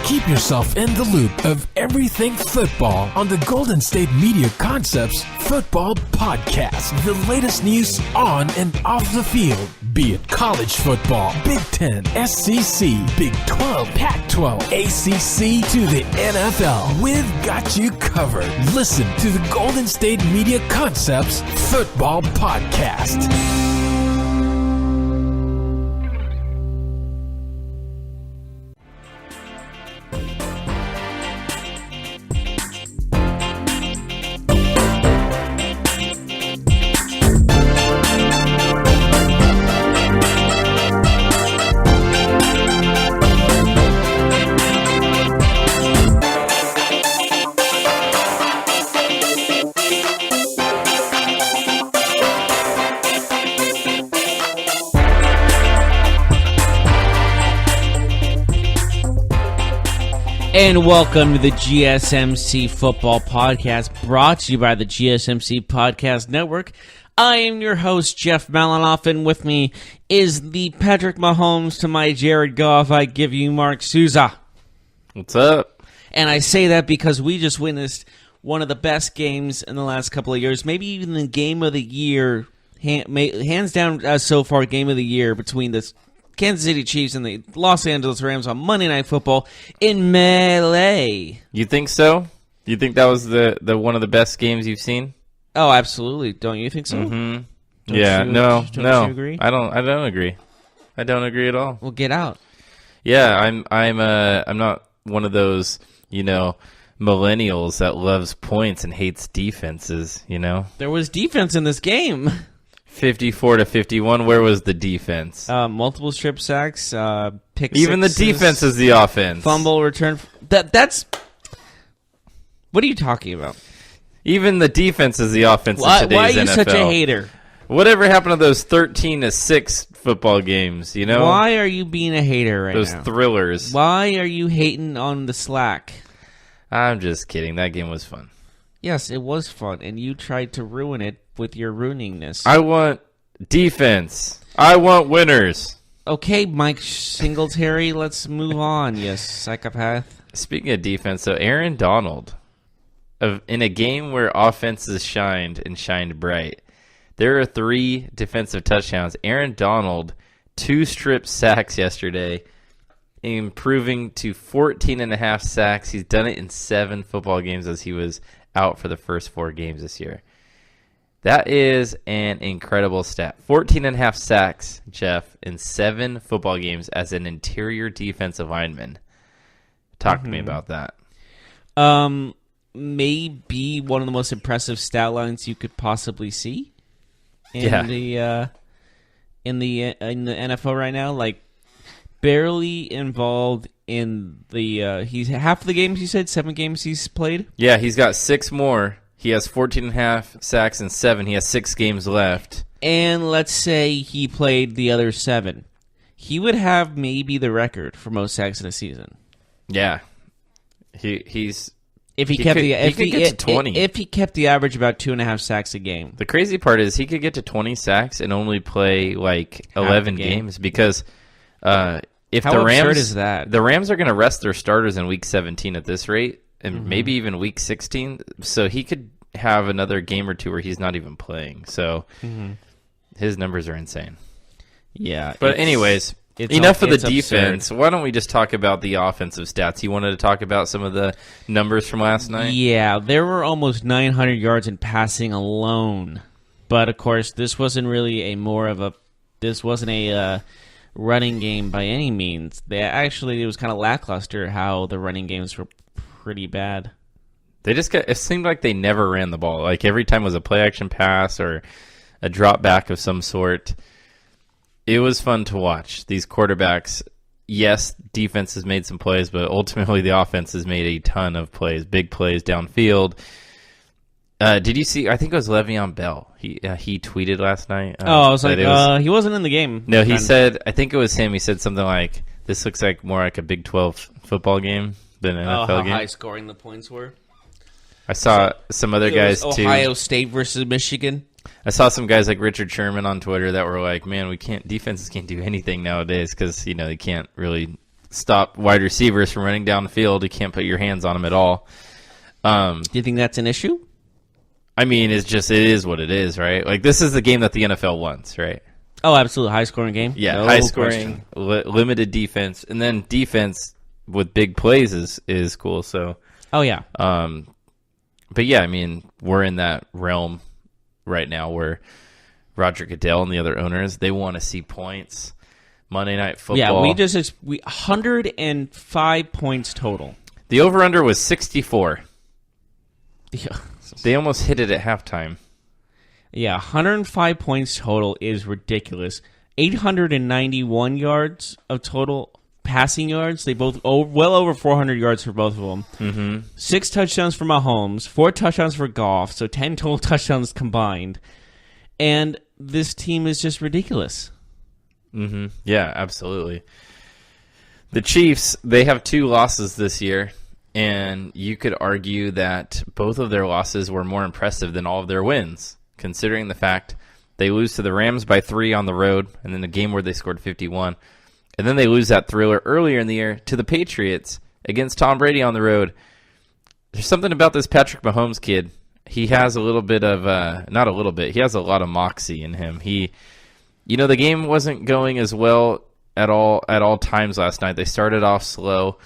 Keep yourself in the loop of everything football on the Golden State Media Concepts Football Podcast. The latest news on and off the field, be it college football, Big Ten, SEC, Big 12, Pac-12, ACC to the NFL. We've got you covered. Listen to the Golden State Media Concepts Football Podcast. And welcome to the GSMC Football Podcast, brought to you by the GSMC Podcast Network. I am your host, Jeff Malinoff, and with me is the Patrick Mahomes to my Jared Goff. I give you Mark Souza. What's up? And I say that because we just witnessed one of the best games in the last couple of years, maybe even the game of the year, hands down so far, game of the year between the Kansas City Chiefs and the Los Angeles Rams on Monday Night Football in Melee. You think so? You think that was the one of the best games you've seen? Oh, absolutely. Don't you think so? Mm-hmm. Don't No. you agree? I don't agree. I don't agree at all. Well, get out. Yeah, I'm not one of those, millennials that loves points and hates defenses, There was defense in this game. 54-51, where was the defense? Multiple strip sacks, pick Even sixes, the defense is the offense. fumble return. That's what are you talking about? Even the defense is the offense in today's NFL. Why are you such a hater? Whatever happened to those 13-6 football games, Why are you being a hater right now? Those thrillers. Why are you hating on the slack? I'm just kidding. That game was fun. Yes, it was fun, and you tried to ruin it with your ruiningness. I want defense. I want winners. Okay, Mike Singletary, let's move on, you psychopath. Speaking of defense, so Aaron Donald, in a game where offenses shined and shined bright, there are 3 defensive touchdowns. Aaron Donald, 2 strip sacks yesterday, improving to 14.5 sacks. He's done it in 7 football games as he was out for the first 4 games this year. That is an incredible stat. 14.5 sacks, Jeff, in 7 football games as an interior defensive lineman. Talk to me about that. Maybe one of the most impressive stat lines you could possibly see in the NFL right now. Like, barely involved in the he's half of the games. You said 7 games he's played. Yeah, he's got 6 more. He has 14.5 sacks in 7. He has 6 games left. And let's say he played the other 7. He would have maybe the record for most sacks in a season. Yeah, he's if he kept get to 20. If he kept the average about 2.5 sacks a game. The crazy part is he could get to 20 sacks and only play like 11 games because if how the Rams absurd is that? The Rams are going to rest their starters in week 17 at this rate. And maybe even week 16, so he could have another game or 2 where he's not even playing. So his numbers are insane. Yeah. But anyways, enough of the defense. Absurd. Why don't we just talk about the offensive stats? You wanted to talk about some of the numbers from last night? Yeah, there were almost 900 yards in passing alone. But, of course, this wasn't really this wasn't a running game by any means. It was kind of lackluster how the running games were pretty bad. It seemed like they never ran the ball. Like every time was a play action pass or a drop back of some sort. It was fun to watch. These quarterbacks, yes, defense has made some plays, but ultimately the offense has made a ton of plays, big plays downfield. Did you see? I think it was Le'Veon Bell. He tweeted last night. I was like, he wasn't in the game. No, he said, I think it was him. He said something like, "This looks like more like a Big 12 football game than an NFL game." How high scoring the points were. I saw some other guys too. Ohio State versus Michigan. I saw some guys like Richard Sherman on Twitter that were like, "Man, defenses can't do anything nowadays because they can't really stop wide receivers from running down the field. You can't put your hands on them at all. Do you think that's an issue? I mean, it is what it is, right? Like, this is the game that the NFL wants, right? Oh, absolutely. High-scoring game? Yeah, No high-scoring, question. limited defense. And then defense with big plays is cool. So, Oh, yeah. but yeah, I mean, we're in that realm right now where Roger Goodell and the other owners, they want to see points. Monday Night Football. Yeah, we 105 points total. The over-under was 64. Yeah. They almost hit it at halftime. Yeah, 105 points total is ridiculous. 891 yards of total passing yards. They both well over 400 yards for both of them. Mm-hmm. 6 touchdowns for Mahomes, 4 touchdowns for Goff, so 10 total touchdowns combined. And this team is just ridiculous. Mm-hmm. Yeah, absolutely. The Chiefs, they have 2 losses this year, and you could argue that both of their losses were more impressive than all of their wins, considering the fact they lose to the Rams by 3 on the road, and then a game where they scored 51. And then they lose that thriller earlier in the year to the Patriots against Tom Brady on the road. There's something about this Patrick Mahomes kid. He has a little bit of, not a little bit, he has a lot of moxie in him. The game wasn't going as well at all times last night. They started off slow.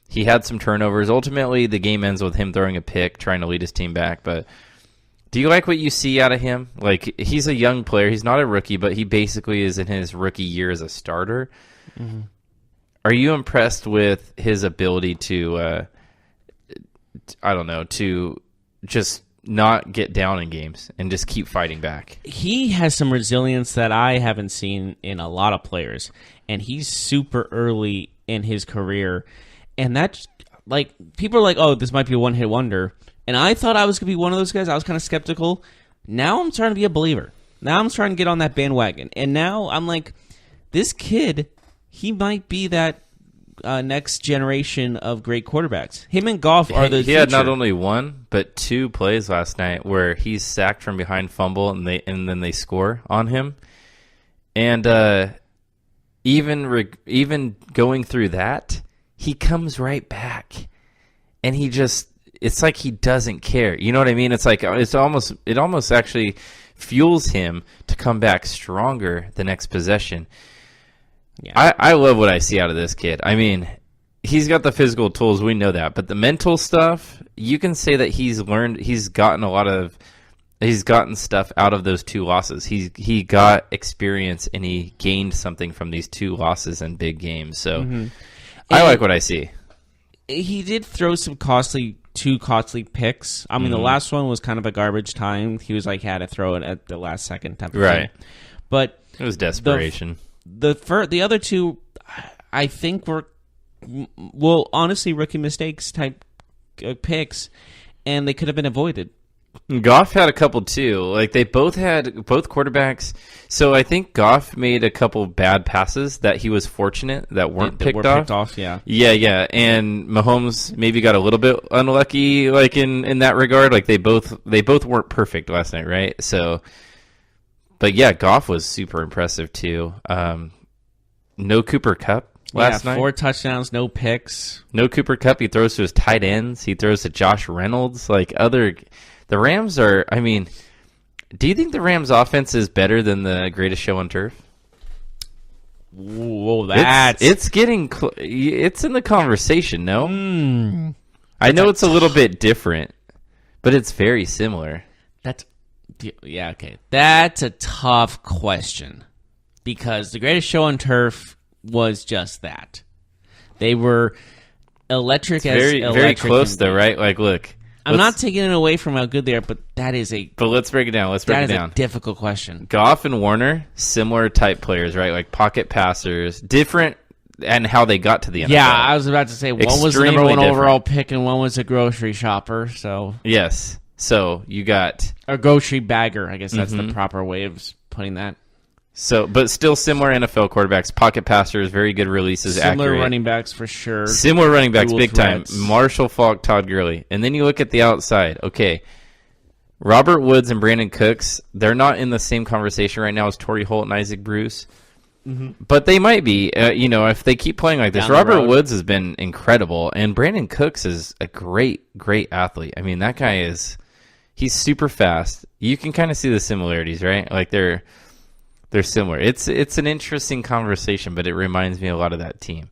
He had some turnovers. Ultimately, the game ends with him throwing a pick, trying to lead his team back. But do you like what you see out of him? Like, he's a young player. He's not a rookie, but he basically is in his rookie year as a starter. Mm-hmm. Are you impressed with his ability to, to just not get down in games and just keep fighting back? He has some resilience that I haven't seen in a lot of players, and he's super early in his career. And that's, like, people are like, oh, this might be a one-hit wonder. And I thought I was going to be one of those guys. I was kind of skeptical. Now I'm starting to be a believer. Now I'm starting to get on that bandwagon. And now I'm like, this kid, he might be that next generation of great quarterbacks. Him and Goff are the He future. had not only 1, but 2 plays last night where he's sacked from behind fumble, and then they score on him. And even going through that, he comes right back, and it's like he doesn't care. You know what I mean? It's like it almost actually fuels him to come back stronger the next possession. Yeah. I love what I see out of this kid. I mean, he's got the physical tools, we know that, but the mental stuff, you can say that he's gotten stuff out of those 2 losses. He got experience, and he gained something from these 2 losses in big games. So I like what I see. He did throw some two costly picks. I mean, the last one was kind of a garbage time. He was like, had to throw it at the last second type of right thing. But it was desperation. The other 2, I think, were honestly rookie mistakes type picks, and they could have been avoided. Goff had a couple too. Like, they both quarterbacks. So I think Goff made a couple bad passes that he was fortunate that weren't picked off. Yeah. Yeah. And Mahomes maybe got a little bit unlucky, like in that regard. Like, they both weren't perfect last night, right? So, but yeah, Goff was super impressive too. No Cooper Kupp last night. 4 touchdowns, no picks. No Cooper Kupp. He throws to his tight ends. He throws to Josh Reynolds. The Rams are, I mean, do you think the Rams offense is better than the greatest show on turf? Whoa, it's getting, it's in the conversation, no? I know it's a little bit different, but it's very similar. Okay. That's a tough question, because the greatest show on turf was just that. They were electric very close though, right? Like, look. I'm not taking it away from how good they are, but But let's break it down. That is a difficult question. Goff and Warner, similar type players, right? Like pocket passers, different, and how they got to the NFL. Yeah, I was about to say one was the number 1 overall pick, and one was a grocery shopper. So yes, so you got a grocery bagger. I guess that's the proper way of putting that. So, but still similar NFL quarterbacks, pocket passers, very good releases, similar accurate. running backs for sure. Similar running backs, Dual big threats. time. Marshall Faulk, Todd Gurley. And then you look at the outside. Okay, Robert Woods and Brandon Cooks, they're not in the same conversation right now as Torrey Holt and Isaac Bruce. But they might be, if they keep playing like this. Down the Robert road. Woods has been incredible, and Brandon Cooks is a great athlete. I mean, that guy he's super fast. You can kind of see the similarities, right? Like they're similar. It's an interesting conversation, but it reminds me a lot of that team.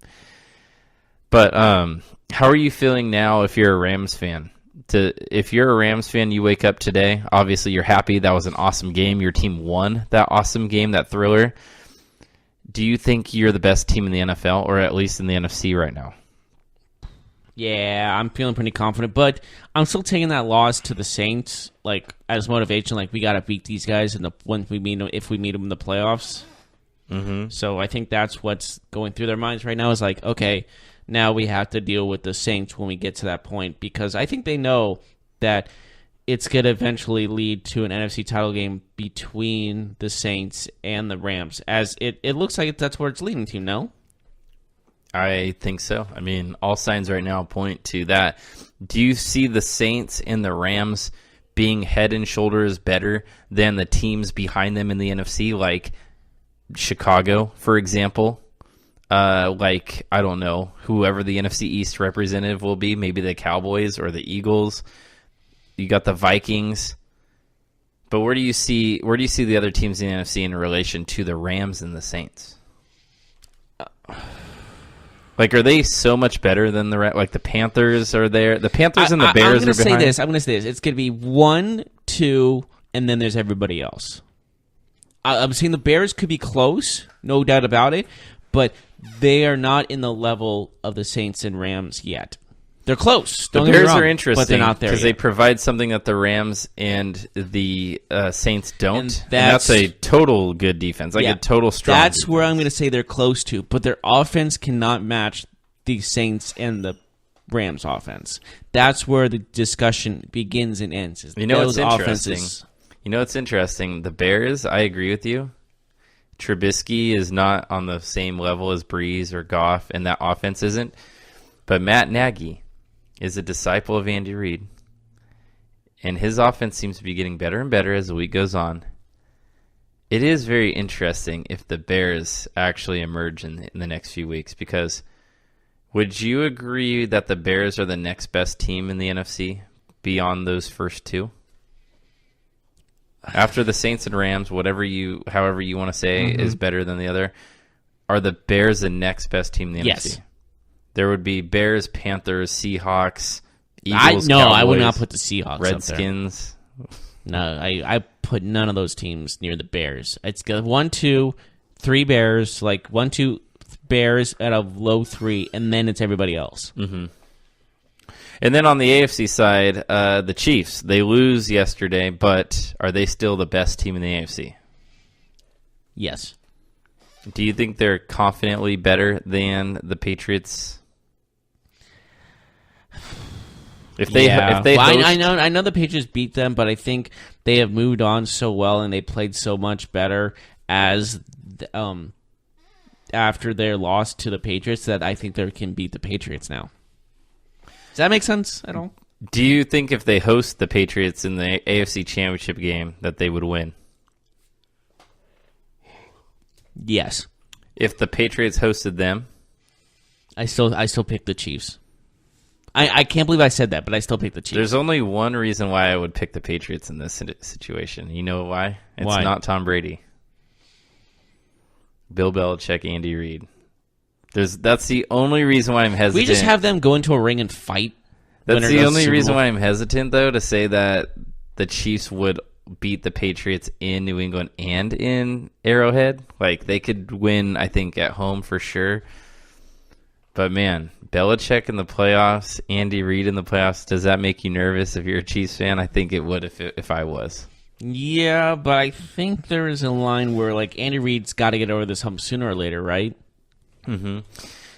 But how are you feeling now if you're a Rams fan? If you're a Rams fan, you wake up today, obviously you're happy. That was an awesome game. Your team won that awesome game, that thriller. Do you think you're the best team in the NFL, or at least in the NFC right now? Yeah, I'm feeling pretty confident, but I'm still taking that loss to the Saints like as motivation. Like we got to beat these guys if we meet them in the playoffs. Mm-hmm. So I think that's what's going through their minds right now. Is like, okay, now we have to deal with the Saints when we get to that point, because I think they know that it's going to eventually lead to an NFC title game between the Saints and the Rams. As it looks like that's where it's leading to. No. I think so. I mean, all signs right now point to that. Do you see the Saints and the Rams being head and shoulders better than the teams behind them in the NFC, like Chicago, for example? Like, I don't know, whoever the NFC East representative will be, maybe the Cowboys or the Eagles. You got the Vikings. But where do you see the other teams in the NFC in relation to the Rams and the Saints? Like, are they so much better than the Panthers are there? The Panthers and the Bears are behind. I'm going to say this. It's going to be 1, 2, and then there's everybody else. I'm saying the Bears could be close, no doubt about it, but they are not in the level of the Saints and Rams yet. They're close. The Don't get me Bears wrong, are interesting but they're not there because yet. they provide something that the Rams and the Saints don't. And And that's a total good defense, like a total strong That's defense. where I'm going to say they're close to, but their offense cannot match the Saints and the Rams offense. That's where the discussion begins and ends. You know what's those interesting? offenses. You know what's interesting? The Bears, I agree with you. Trubisky is not on the same level as Breeze or Goff, and that offense isn't. But Matt Nagy is a disciple of Andy Reid, and his offense seems to be getting better and better as the week goes on. It is very interesting if the Bears actually emerge in the next few weeks, because would you agree that the Bears are the next best team in the NFC beyond those first two? After the Saints and Rams, however you want to say is better than the other, are the Bears the next best team in the Yes. NFC? There would be Bears, Panthers, Seahawks, Eagles, I Cowboys, would not put the Seahawks Redskins. up there. No, I put none of those teams near the Bears. It's got 1, 2, 3 Bears, like 1, 2 Bears at a low 3, and then it's everybody else. Mm-hmm. And then on the AFC side, the Chiefs, they lose yesterday, but are they still the best team in the AFC? Yes. Do you think they're confidently better than the Patriots? If they host... I know the Patriots beat them, but I think they have moved on so well and they played so much better as after their loss to the Patriots that I think they can beat the Patriots now. Does that make sense at all? Do you think if they host the Patriots in the AFC Championship game that they would win? Yes. If the Patriots hosted them? I still pick the Chiefs. I can't believe I said that, but I still pick the Chiefs. There's only one reason why I would pick the Patriots in this situation. You know why? It's Why? not Tom Brady. Bill Belichick, Andy Reid. That's the only reason why I'm hesitant. We just have them go into a ring and fight. That's the only reason why I'm hesitant, though, to say that the Chiefs would beat the Patriots in New England and in Arrowhead. Like, they could win, I think, at home for sure. But, man, Belichick in the playoffs, Andy Reid in the playoffs, does that make you nervous if you're a Chiefs fan? I think it would if I was. Yeah, but I think there is a line where, like, Andy Reid's got to get over this hump sooner or later, right? Mm-hmm.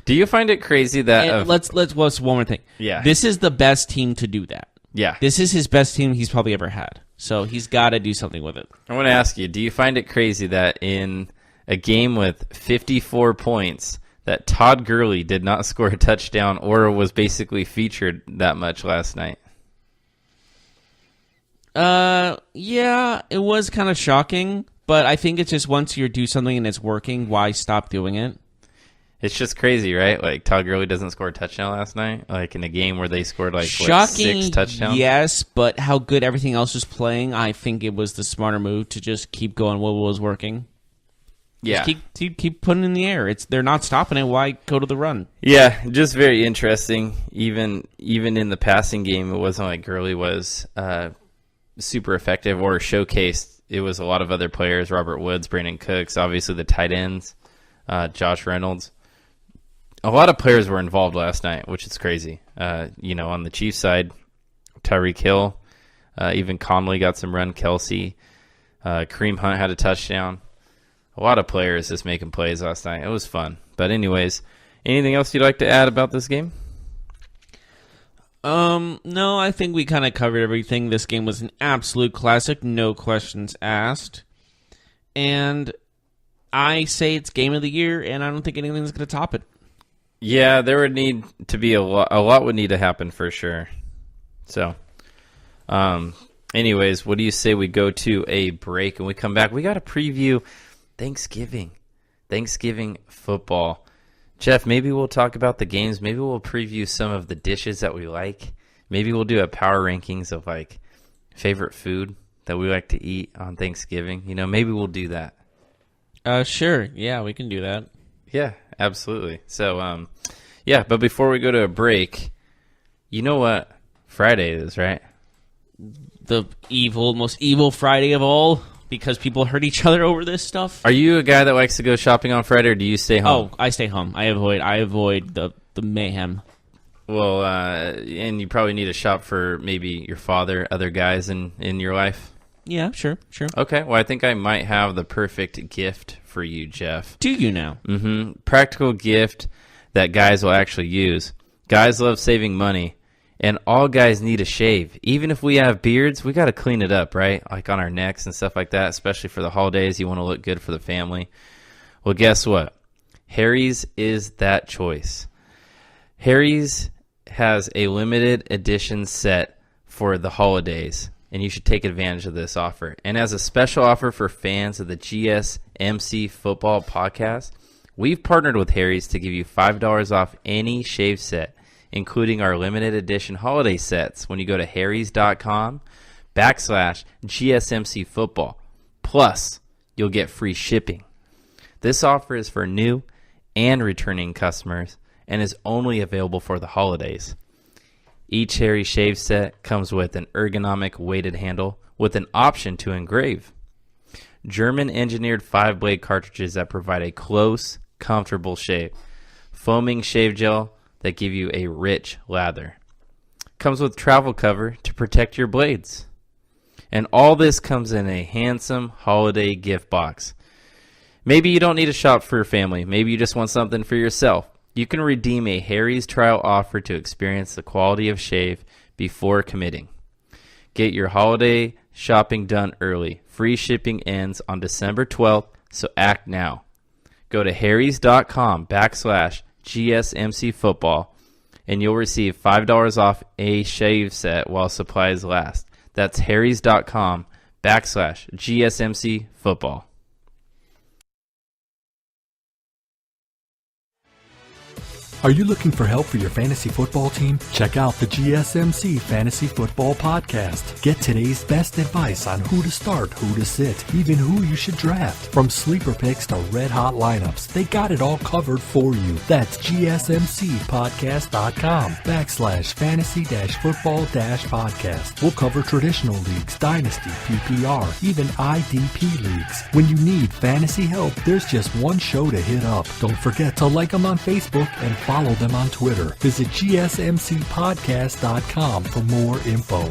Do you find it crazy that... Let's one more thing. Yeah. This is the best team to do that. Yeah. This is his best team he's probably ever had. So he's got to do something with it. I want to ask you, do you find it crazy that in a game with 54 points that Todd Gurley did not score a touchdown or was basically featured that much last night? Yeah, it was kind of shocking, But I think it's just once you do something and it's working, why stop doing it? It's just crazy, right? Like, Todd Gurley doesn't score a touchdown last night, like in a game where they scored like Shocking, 6 touchdowns. Yes, but how good everything else was playing, I think it was the smarter move to just keep going what was working. Yeah, Just keep putting in the air. They're not stopping it. Why go to the run? Yeah, just very interesting. Even in the passing game, it wasn't like Gurley was super effective or showcased. It was a lot of other players: Robert Woods, Brandon Cooks, obviously the tight ends, Josh Reynolds. A lot of players were involved last night, which is crazy. On the Chiefs side, Tyreek Hill, even Conley got some run. Kelsey, Kareem Hunt had a touchdown. A lot of players just making plays last night. It was fun. But anyways, anything else you'd like to add about this game? No, I think we kind of covered everything. This game was an absolute classic, no questions asked. And I say it's game of the year, and I don't think anything's going to top it. Yeah, there would need to be a lot would need to happen for sure. So, anyways, what do you say we go to a break and we come back? We got to preview Thanksgiving football. Jeff, maybe we'll talk about the games. Maybe we'll preview some of the dishes that we like. Maybe we'll do a power rankings of like favorite food that we like to eat on Thanksgiving. Maybe we'll do that. Sure. Yeah, we can do that. Yeah, absolutely. So, but before we go to a break, you know what Friday is, right? The most evil Friday of all, because people hurt each other over this stuff. Are you a guy that likes to go shopping on Friday, or do you stay home? Oh, I stay home. I avoid the mayhem. Well, and you probably need to shop for maybe your father, other guys in your life. Yeah, sure. Okay, well, I think I might have the perfect gift for you, Jeff. Do you now? Mm-hmm. Practical gift that guys will actually use. Guys love saving money, and all guys need a shave. Even if we have beards, we got to clean it up, right? Like on our necks and stuff like that, especially for the holidays. You want to look good for the family. Well, guess what? Harry's is that choice. Harry's has a limited edition set for the holidays, and you should take advantage of this offer. And as a special offer for fans of the GSMC Football Podcast, we've partnered with Harry's to give you $5 off any shave set, including our limited edition holiday sets when you go to harrys.com/GSMC Football. Plus, you'll get free shipping. This offer is for new and returning customers and is only available for the holidays. Each Harry shave set comes with an ergonomic weighted handle with an option to engrave. German-engineered 5-blade cartridges that provide a close, comfortable shave. Foaming shave gel that give you a rich lather. Comes with travel cover to protect your blades. And all this comes in a handsome holiday gift box. Maybe you don't need to shop for your family. Maybe you just want something for yourself. You can redeem a Harry's trial offer to experience the quality of shave before committing. Get your holiday shopping done early. Free shipping ends on December 12th, so act now. Go to harrys.com/GSMC Football, and you'll receive $5 off a shave set while supplies last. That's harrys.com/GSMC Football. Are you looking for help for your fantasy football team? Check out the GSMC Fantasy Football Podcast. Get today's best advice on who to start, who to sit, even who you should draft. From sleeper picks to red-hot lineups, they got it all covered for you. That's GSMCpodcast.com/fantasy-football-podcast. We'll cover traditional leagues, dynasty, PPR, even IDP leagues. When you need fantasy help, there's just one show to hit up. Don't forget to like them on Facebook and follow them on Twitter. Visit GSMCpodcast.com for more info.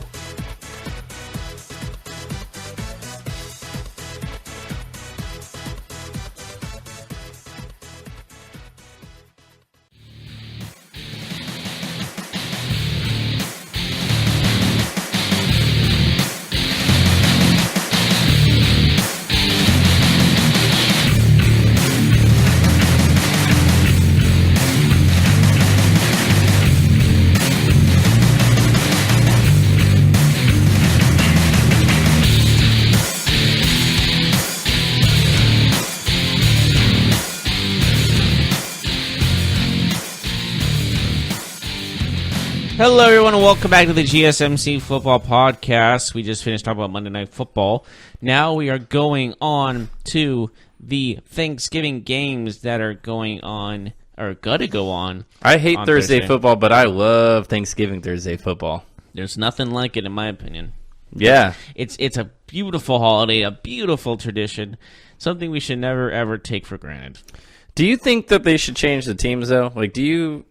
Hello, everyone, and welcome back to the GSMC Football Podcast. We just finished talking about Monday Night Football. Now we are going on to the Thanksgiving games that are going on, or gonna go on. I hate Thursday football, but I love Thanksgiving Thursday football. There's nothing like it, in my opinion. Yeah. It's a beautiful holiday, a beautiful tradition, something we should never, ever take for granted. Do you think that they should change the teams, though? Like, do you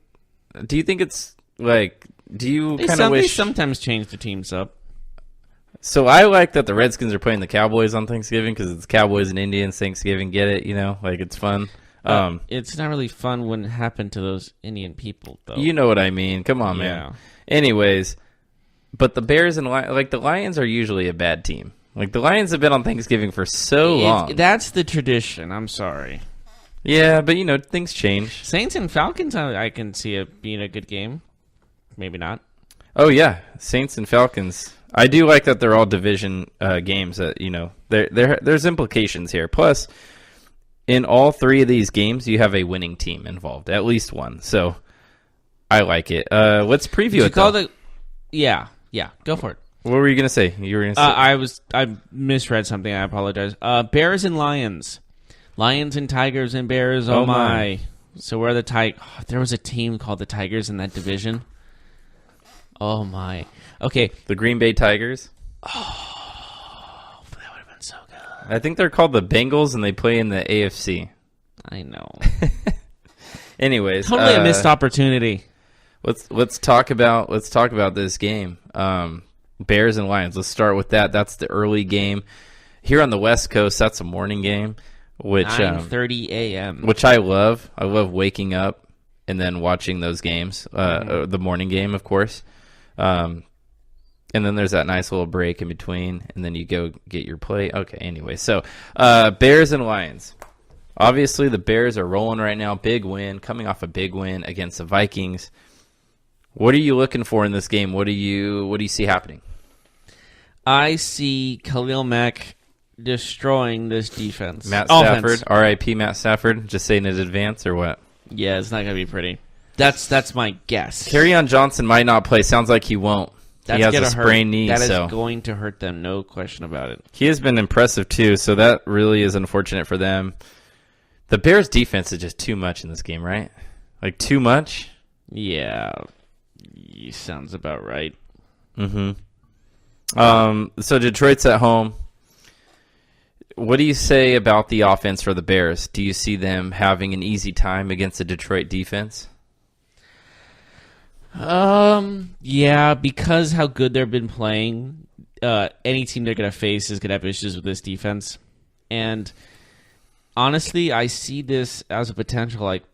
think it's, like, do you kind of wish... They sometimes change the teams up. So I like that the Redskins are playing the Cowboys on Thanksgiving because it's Cowboys and Indians Thanksgiving. Get it? You know, like, it's fun. It's not really fun when it happened to those Indian people, though. You know what I mean. Come on, man. Anyways, but the Bears and the Lions are usually a bad team. Like, the Lions have been on Thanksgiving for so long. That's the tradition. I'm sorry. Yeah, but, you know, things change. Saints and Falcons, I can see it being a good game. Maybe not. Oh, yeah. Saints and Falcons. I do like that they're all division games. That, you know, there's implications here. Plus, in all three of these games, you have a winning team involved. At least one. So, I like it. Let's preview it, Yeah, go for it. What were you going to say? You were going to say... I misread something. I apologize. Bears and Lions. Lions and Tigers and Bears. Oh my. So where are the Tigers? There was a team called the Tigers in that division. Oh my. Okay. The Green Bay Tigers. Oh, that would have been so good. I think they're called the Bengals, and they play in the AFC. I know. Anyways, totally a missed opportunity. Let's talk about this game. Bears and Lions. Let's start with that. That's the early game here on the West Coast. That's a morning game, which 9:30 a.m. Which I love. I love waking up and then watching those games. The morning game, of course. And then there's that nice little break in between, and then you go get your plate. Okay, anyway. So, Bears and Lions. Obviously, the Bears are rolling right now. Big win, coming off a big win against the Vikings. What are you looking for in this game? What do you see happening? I see Khalil Mack destroying this defense. Matt Stafford, R.I.P. Matt Stafford. Just saying in advance, or what? Yeah, it's not going to be pretty. That's my guess. Kerryon Johnson might not play. Sounds like he won't. He has a sprained knee. That is going to hurt them, no question about it. He has been impressive, too, so that really is unfortunate for them. The Bears' defense is just too much in this game, right? Like, too much? Yeah. Sounds about right. Mm-hmm. So Detroit's at home. What do you say about the offense for the Bears? Do you see them having an easy time against the Detroit defense? Yeah, because how good they've been playing, any team they're going to face is going to have issues with this defense. And honestly, I see this as a potential, like,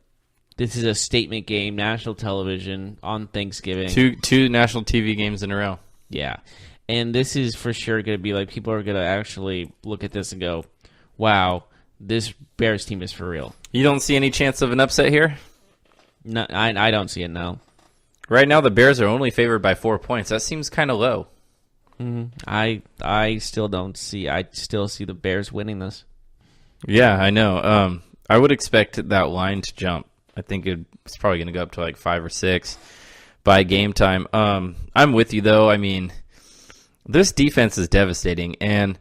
this is a statement game, national television on Thanksgiving. Two national TV games in a row. Yeah. And this is for sure going to be like, people are going to actually look at this and go, wow, this Bears team is for real. You don't see any chance of an upset here? No, I don't see it, no. Right now, the Bears are only favored by 4 points. That seems kind of low. Mm-hmm. I still don't see. I still see the Bears winning this. Yeah, I know. I would expect that line to jump. I think it's probably going to go up to like 5 or 6 by game time. I'm with you, though. I mean, this defense is devastating, and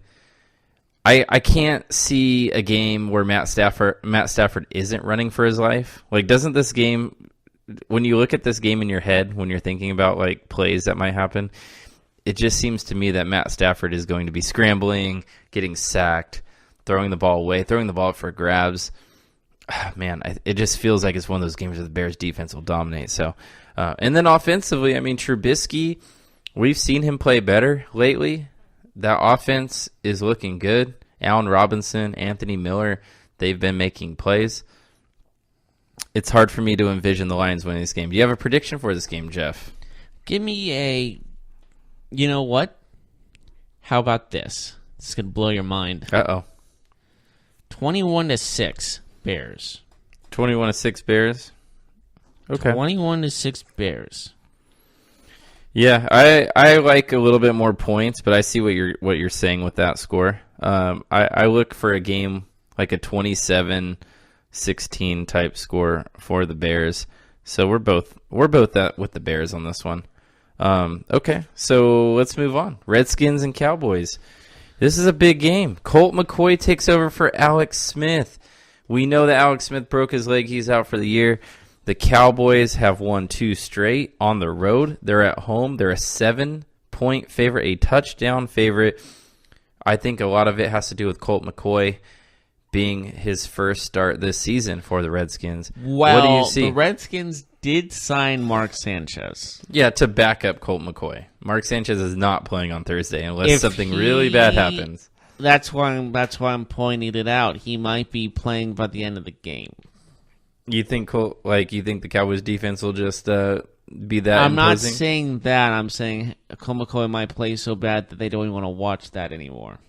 I can't see a game where Matt Stafford isn't running for his life. Like, doesn't this game, when you look at this game in your head, when you're thinking about like plays that might happen, it just seems to me that Matt Stafford is going to be scrambling, getting sacked, throwing the ball away, throwing the ball up for grabs. Man, it just feels like it's one of those games where the Bears defense will dominate. So, and then offensively, I mean, Trubisky, we've seen him play better lately. That offense is looking good. Allen Robinson, Anthony Miller, they've been making plays. It's hard for me to envision the Lions winning this game. Do you have a prediction for this game, Jeff? Give me you know what? How about this? This is going to blow your mind. 21-6 Bears. 21-6 Bears? Okay. 21-6 Bears. Yeah, I like a little bit more points, but I see what you're saying with that score. I look for a game like a 27-16 type score for the Bears. So we're both that with the Bears on this one. Okay, so let's move on. Redskins and Cowboys. This is a big game. Colt McCoy takes over for Alex Smith. We know that Alex Smith broke his leg. He's out for the year. The Cowboys have won 2 straight on the road. They're at home. They're a 7-point favorite, a touchdown favorite. I think a lot of it has to do with Colt McCoy being his first start this season for the Redskins. Well, what do you see? The Redskins did sign Mark Sanchez. Yeah, to back up Colt McCoy. Mark Sanchez is not playing on Thursday unless something really bad happens. That's why I'm pointing it out. He might be playing by the end of the game. You think the Cowboys defense will just be that I'm not imposing? saying that. I'm saying Colt McCoy might play so bad that they don't even want to watch that anymore.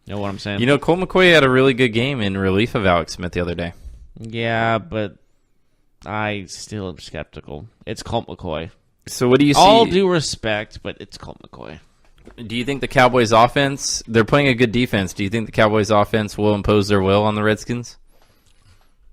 You know what I'm saying? You know, Colt McCoy had a really good game in relief of Alex Smith the other day. Yeah, but I still am skeptical. It's Colt McCoy. So what do you see? All due respect, but it's Colt McCoy. Do you think the Cowboys offense, they're playing a good defense, do you think the Cowboys offense will impose their will on the Redskins?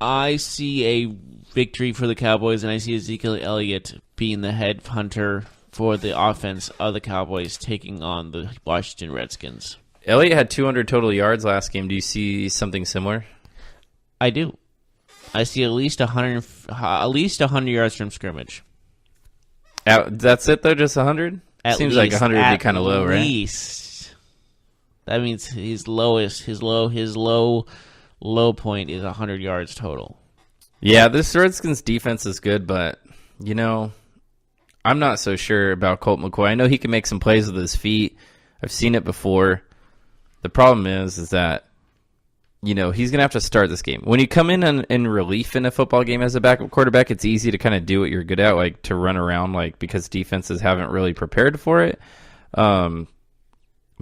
I see a victory for the Cowboys, and I see Ezekiel Elliott being the head hunter for the offense of the Cowboys, taking on the Washington Redskins. Elliott had 200 total yards last game. Do you see something similar? I do. I see at least 100 yards from scrimmage. That's it, though, just 100? Seems like 100 would be kind of low, right? At least. That means his low point is 100 yards total. Yeah, this Redskins defense is good, but, I'm not so sure about Colt McCoy. I know he can make some plays with his feet. I've seen it before. The problem is that, he's going to have to start this game. When you come in relief in a football game as a backup quarterback, it's easy to kind of do what you're good at, like to run around, because defenses haven't really prepared for it. But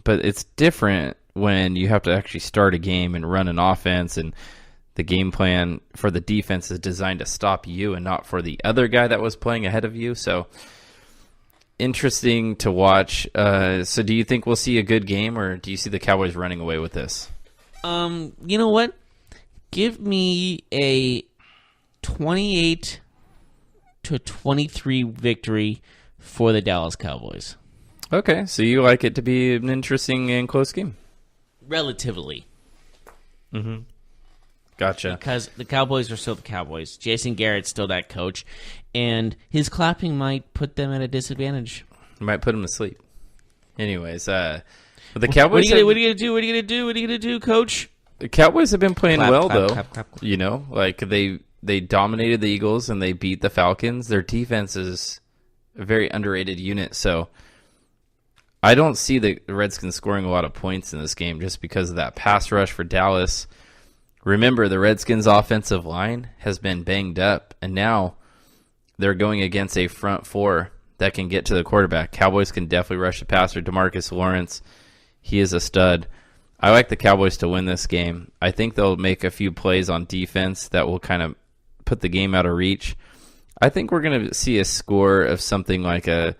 it's different when you have to actually start a game and run an offense, and the game plan for the defense is designed to stop you and not for the other guy that was playing ahead of you. So interesting to watch. So do you think we'll see a good game, or do you see the Cowboys running away with this? You know what? Give me a 28-23 victory for the Dallas Cowboys. Okay, so you like it to be an interesting and close game. Relatively. Mm-hmm. Gotcha. Because the Cowboys are still the Cowboys. Jason Garrett's still that coach, and his clapping might put them at a disadvantage. Might put them to sleep. Anyways, but the Cowboys. What are you gonna do, Coach? The Cowboys have been playing well, though. Clap. They dominated the Eagles and they beat the Falcons. Their defense is a very underrated unit, so I don't see the Redskins scoring a lot of points in this game just because of that pass rush for Dallas. Remember, the Redskins' offensive line has been banged up, and now they're going against a front four that can get to the quarterback. Cowboys can definitely rush the passer. DeMarcus Lawrence, he is a stud. I like the Cowboys to win this game. I think they'll make a few plays on defense that will kind of put the game out of reach. I think we're going to see a score of something like a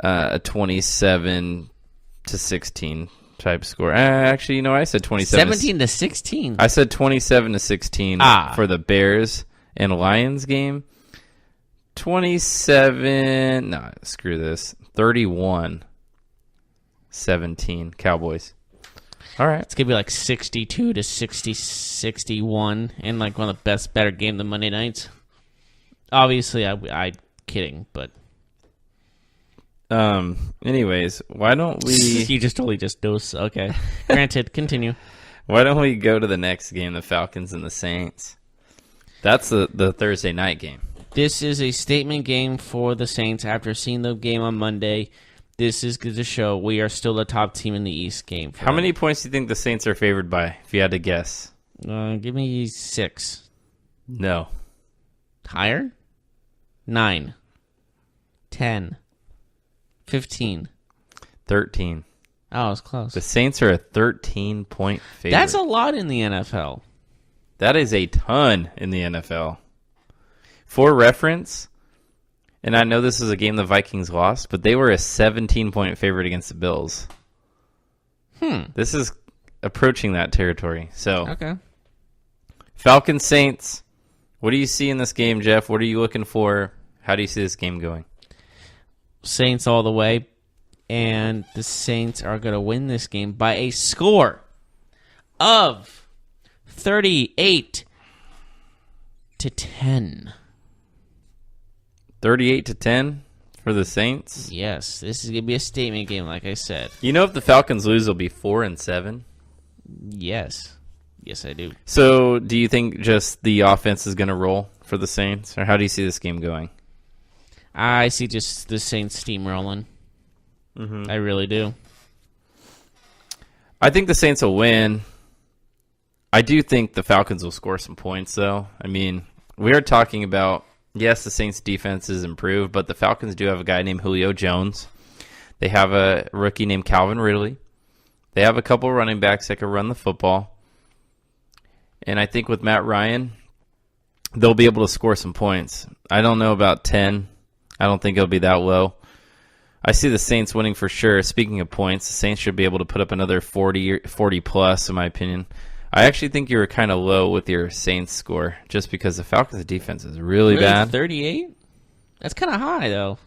27-16 type score. Actually, I said 27. 17-16. I said 27-16 for the Bears and Lions game. 27. No, screw this. 31-17 Cowboys. All right. It's going to be like 62-61 and like one of the better game than Monday nights. Obviously, I kidding, but anyways, why don't we you just totally just dose. Okay. Granted, continue. Why don't we go to the next game, the Falcons and the Saints? That's the Thursday night game. This is a statement game for the Saints after seeing the game on Monday. This is to show we are still the top team in the East game. How many points do you think the Saints are favored by, if you had to guess? Give me 6. No. Higher? 9. 10. 15. 13. Oh, it was close. The Saints are a 13-point favorite. That's a lot in the NFL. That is a ton in the NFL. For reference, and I know this is a game the Vikings lost, but they were a 17-point favorite against the Bills. This is approaching that territory. So, okay. Falcons, Saints, – what do you see in this game, Jeff? What are you looking for? How do you see this game going? Saints all the way, and the Saints are going to win this game by a score of 38-10. 38-10 for the Saints. Yes, this is going to be a statement game, like I said. You know, if the Falcons lose, they'll be 4-7. Yes, I do. So, do you think just the offense is going to roll for the Saints, or how do you see this game going? I see just the Saints steamrolling. I really do. I think the Saints will win. I do think the Falcons will score some points, though. I mean, we are talking about, yes, the Saints' defense is improved, but the Falcons do have a guy named Julio Jones. They have a rookie named Calvin Ridley. They have a couple running backs that can run the football. And I think with Matt Ryan, they'll be able to score some points. I don't know about 10. I don't think it'll be that low. I see the Saints winning for sure. Speaking of points, the Saints should be able to put up another 40 plus, in my opinion. I actually think you were kind of low with your Saints score, just because the Falcons' defense is really bad. 38? That's kind of high, though.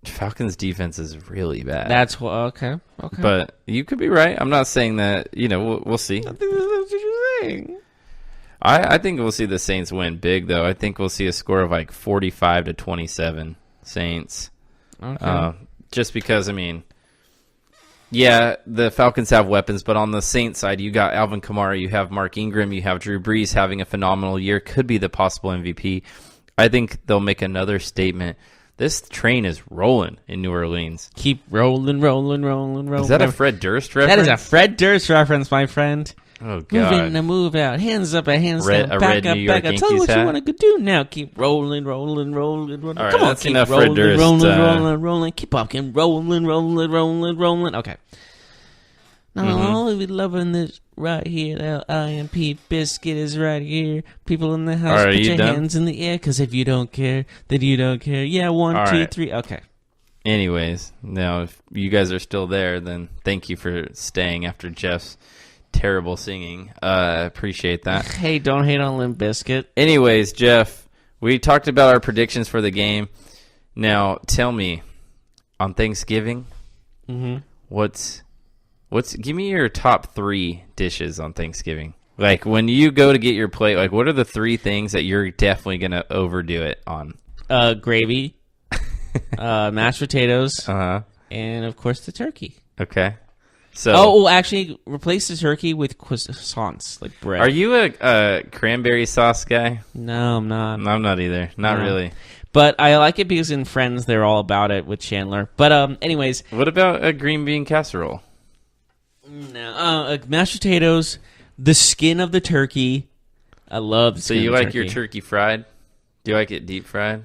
Falcons' defense is really bad. That's okay. But you could be right. I'm not saying that. We'll see. I think that's what you're saying. I think we'll see the Saints win big, though. I think we'll see a score of like 45-27 Saints. Okay. Just because, I mean, yeah, the Falcons have weapons, but on the Saints side, you got Alvin Kamara, you have Mark Ingram, you have Drew Brees having a phenomenal year, could be the possible MVP. I think they'll make another statement. This train is rolling in New Orleans. Keep rolling. Is that a Fred Durst reference? That is a Fred Durst reference, my friend. Oh, God. Move in and move out. Hands up and hands down. Back up, back up. Tell me what you want to do now. Keep rolling. All right, Come on, that's keep enough rolling, Fred Durst. rolling. Keep up, keep rolling. Okay. Now, I'll be loving this right here. L-I-M-P biscuit is right here. People in the house, All right, put you your done? hands in the air, because if you don't care, then you don't care. Yeah, one, All two, right. three. Okay. Anyways, now, if you guys are still there, then thank you for staying after Jeff's terrible singing. Appreciate that. Hey, don't hate on Limp Bizkit. Anyways, Jeff, we talked about our predictions for the game. Now, tell me, on Thanksgiving, give me your top 3 dishes on Thanksgiving. Like, when you go to get your plate, like, what are the 3 things that you're definitely going to overdo it on? Gravy, mashed potatoes, and, of course, the turkey. Okay. So, actually, replace the turkey with croissants, like bread. are you a cranberry sauce guy? No, I'm not. I'm not either. Not No. really. But I like it because in Friends, they're all about it with Chandler. But anyways. What about a green bean casserole? No, mashed potatoes, the skin of the turkey. I love the So skin you of the like your turkey fried? Do you like it deep fried?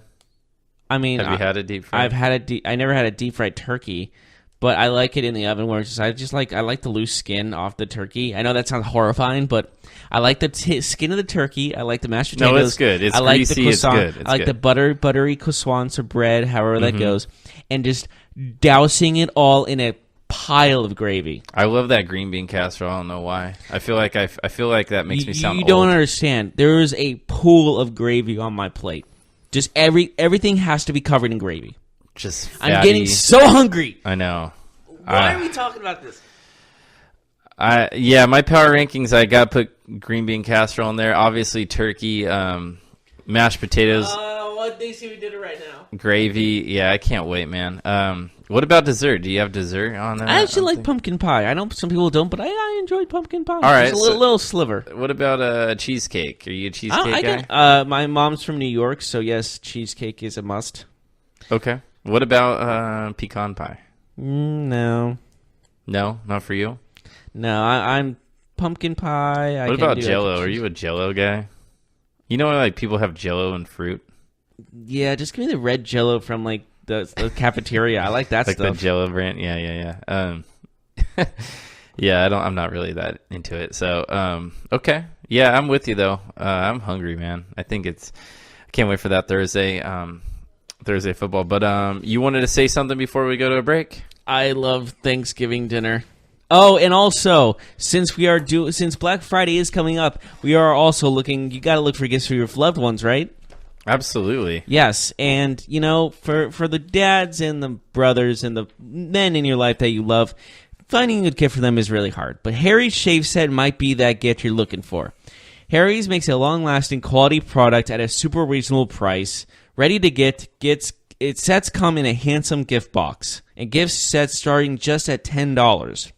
I mean, Have you had it deep fried? I've had it. I never had a deep fried turkey, but I like it in the oven. Where it's just, I like the loose skin off the turkey. I know that sounds horrifying, but I like the skin of the turkey. I like the mashed potatoes. No, it's good. It's I like greasy. the croissant. It's good. It's I like good. the buttery croissants or bread, however that goes, and just dousing it all in a pile of gravy. I love that green bean casserole. I don't know why. I feel like that makes me sound You old. don't understand. There is a pool of gravy on my plate. Just everything has to be covered in gravy. Just fatty. I'm getting so hungry. I know. Why are we talking about this? Yeah, my power rankings, I got to put green bean casserole in there. Obviously, turkey, mashed potatoes, What they see we did it right now. gravy. Yeah, I can't wait, man. What about dessert? Do you have dessert on there? I actually like pumpkin pie. I know some people don't, but I enjoyed pumpkin pie. All right, just a little sliver. What about a cheesecake? Are you a cheesecake guy? My mom's from New York, so yes, cheesecake is a must. Okay. What about pecan pie? No, No, not for you. no, I'm pumpkin pie. What about Jell-O? Are you a Jell-O guy? You know, like people have Jell-O and fruit. Yeah, just give me the red Jell-O from like the cafeteria. I like that Like stuff. the Jell-O brand. Yeah. Yeah, I'm not really that into it. So, okay. Yeah, I'm with you though. I'm hungry, man. I can't wait for that Thursday football. But you wanted to say something before we go to a break? I love Thanksgiving dinner. Oh, and also, since Black Friday is coming up, we are also looking. You got to look for gifts for your loved ones, right? Absolutely. Yes, and for the dads and the brothers and the men in your life that you love, finding a good gift for them is really hard. But Harry's shave set might be that gift you're looking for. Harry's makes a long-lasting quality product at a super reasonable price, ready to get. Its sets come in a handsome gift box, and gift sets starting just at $10.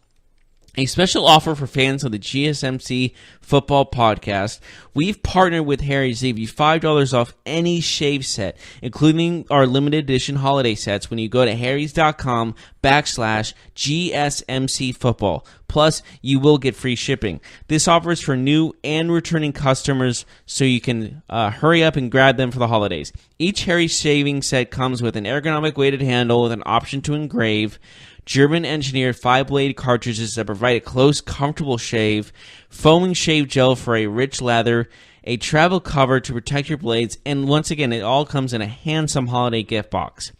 A special offer for fans of the GSMC Football Podcast. We've partnered with Harry's to give you $5 off any shave set, including our limited edition holiday sets when you go to harrys.com/GSMC Football. Plus, you will get free shipping. This offer is for new and returning customers, so you can hurry up and grab them for the holidays. Each Harry's shaving set comes with an ergonomic weighted handle with an option to engrave, German-engineered 5-blade cartridges that provide a close, comfortable shave, foaming shave gel for a rich lather, a travel cover to protect your blades, and once again, it all comes in a handsome holiday gift box.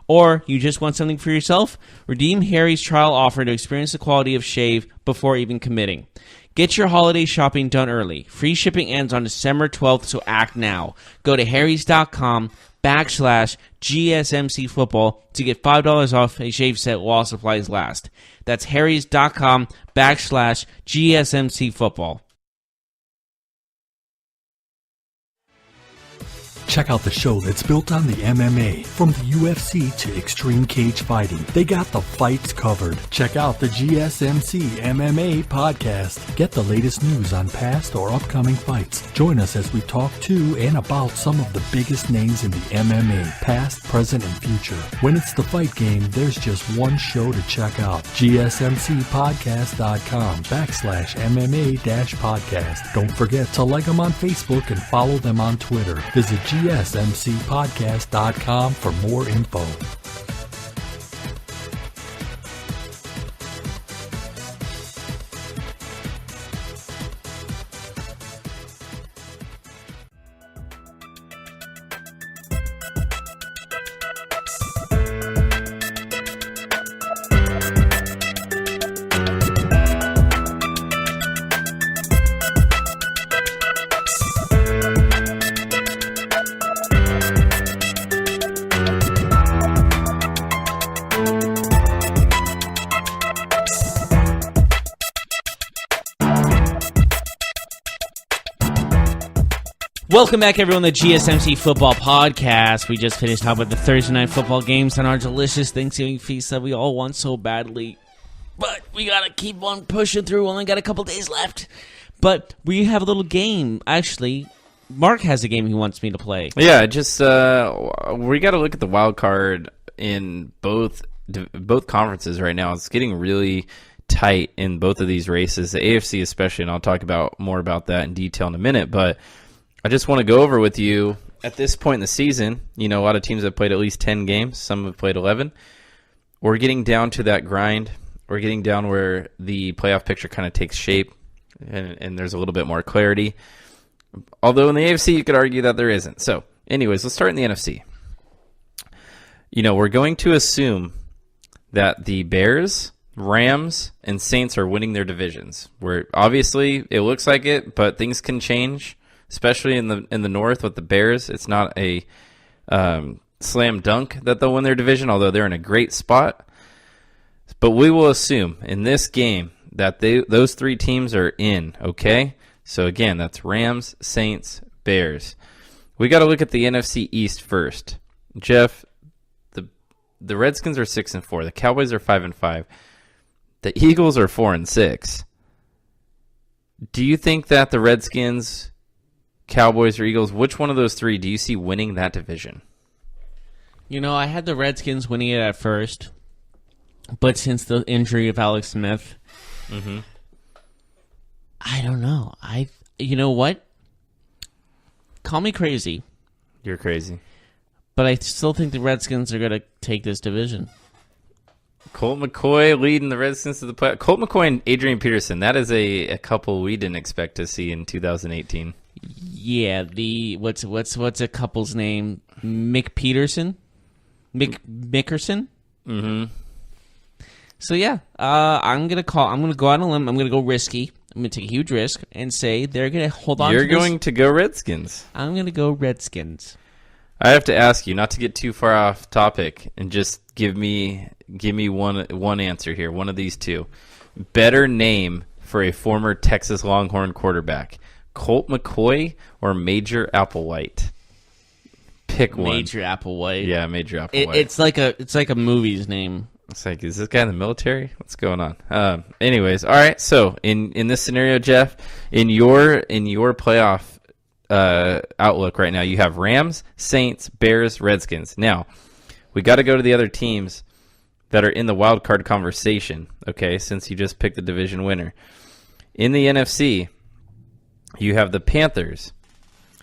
Or you just want something for yourself? Redeem Harry's trial offer to experience the quality of shave before even committing. Get your holiday shopping done early. Free shipping ends on December 12th, so act now. Go to harrys.com/GSMC Football to get $5 off a shave set while supplies last. That's harrys.com/GSMC Football. Check out the show that's built on the MMA. From the UFC to extreme cage fighting, they got the fights covered. Check out the GSMC MMA podcast. Get the latest news on past or upcoming fights. Join us as we talk to and about some of the biggest names in the MMA, past, present, and future. When it's the fight game, there's just one show to check out. GSMCpodcast.com/MMA-podcast. Don't forget to like them on Facebook and follow them on Twitter. Visit GSMCpodcast.com for more info. Welcome back, everyone, to the GSMC Football Podcast. We just finished talking about the Thursday night football games and our delicious Thanksgiving feast that we all want so badly. But we got to keep on pushing through. We only got a couple days left. But we have a little game. Actually, Mark has a game he wants me to play. Yeah, just we got to look at the wild card in both conferences right now. It's getting really tight in both of these races, the AFC especially, and I'll talk more about that in detail in a minute. But I just want to go over with you at this point in the season. You know, a lot of teams have played at least 10 games. Some have played 11. We're getting down to that grind. We're getting down where the playoff picture kind of takes shape, and there's a little bit more clarity. Although in the AFC, you could argue that there isn't. So, anyways, let's start in the NFC. You know, we're going to assume that the Bears, Rams, and Saints are winning their divisions. Where obviously it looks like it, but things can change. Especially in the North with the Bears, it's not a slam dunk that they'll win their division, although they're in a great spot. But we will assume in this game that those three teams are in, okay? So again, that's Rams, Saints, Bears. We got to look at the NFC East first. Jeff, the Redskins are 6-4. The Cowboys are 5-5. The Eagles are 4-6. Do you think that the Redskins, Cowboys, or Eagles, which one of those three do you see winning that division? You know, I had the Redskins winning it at first, but since the injury of Alex Smith, I don't know. You know what? Call me crazy. You're crazy. But I still think the Redskins are going to take this division. Colt McCoy leading the Redskins to the playoffs. Colt McCoy and Adrian Peterson, that is a couple we didn't expect to see in 2018. Yeah, what's a couple's name? Mick Peterson? Mickerson? Mm-hmm. So yeah, I'm gonna go out on a limb. I'm gonna go risky. I'm gonna take a huge risk and say they're gonna hold on. You're going to go Redskins. I'm gonna go Redskins. I have to ask you not to get too far off topic and just give me one answer here. One of these two. Better name for a former Texas Longhorn quarterback: Colt McCoy or Major Applewhite? Pick one. Major Applewhite. Yeah, Major Applewhite. It's like a movie's name. It's like, is this guy in the military? What's going on? Anyways, all right. So in this scenario, Jeff, in your playoff outlook right now, you have Rams, Saints, Bears, Redskins. Now, we got to go to the other teams that are in the wild card conversation. Okay, since you just picked the division winner. In the NFC, you have the Panthers,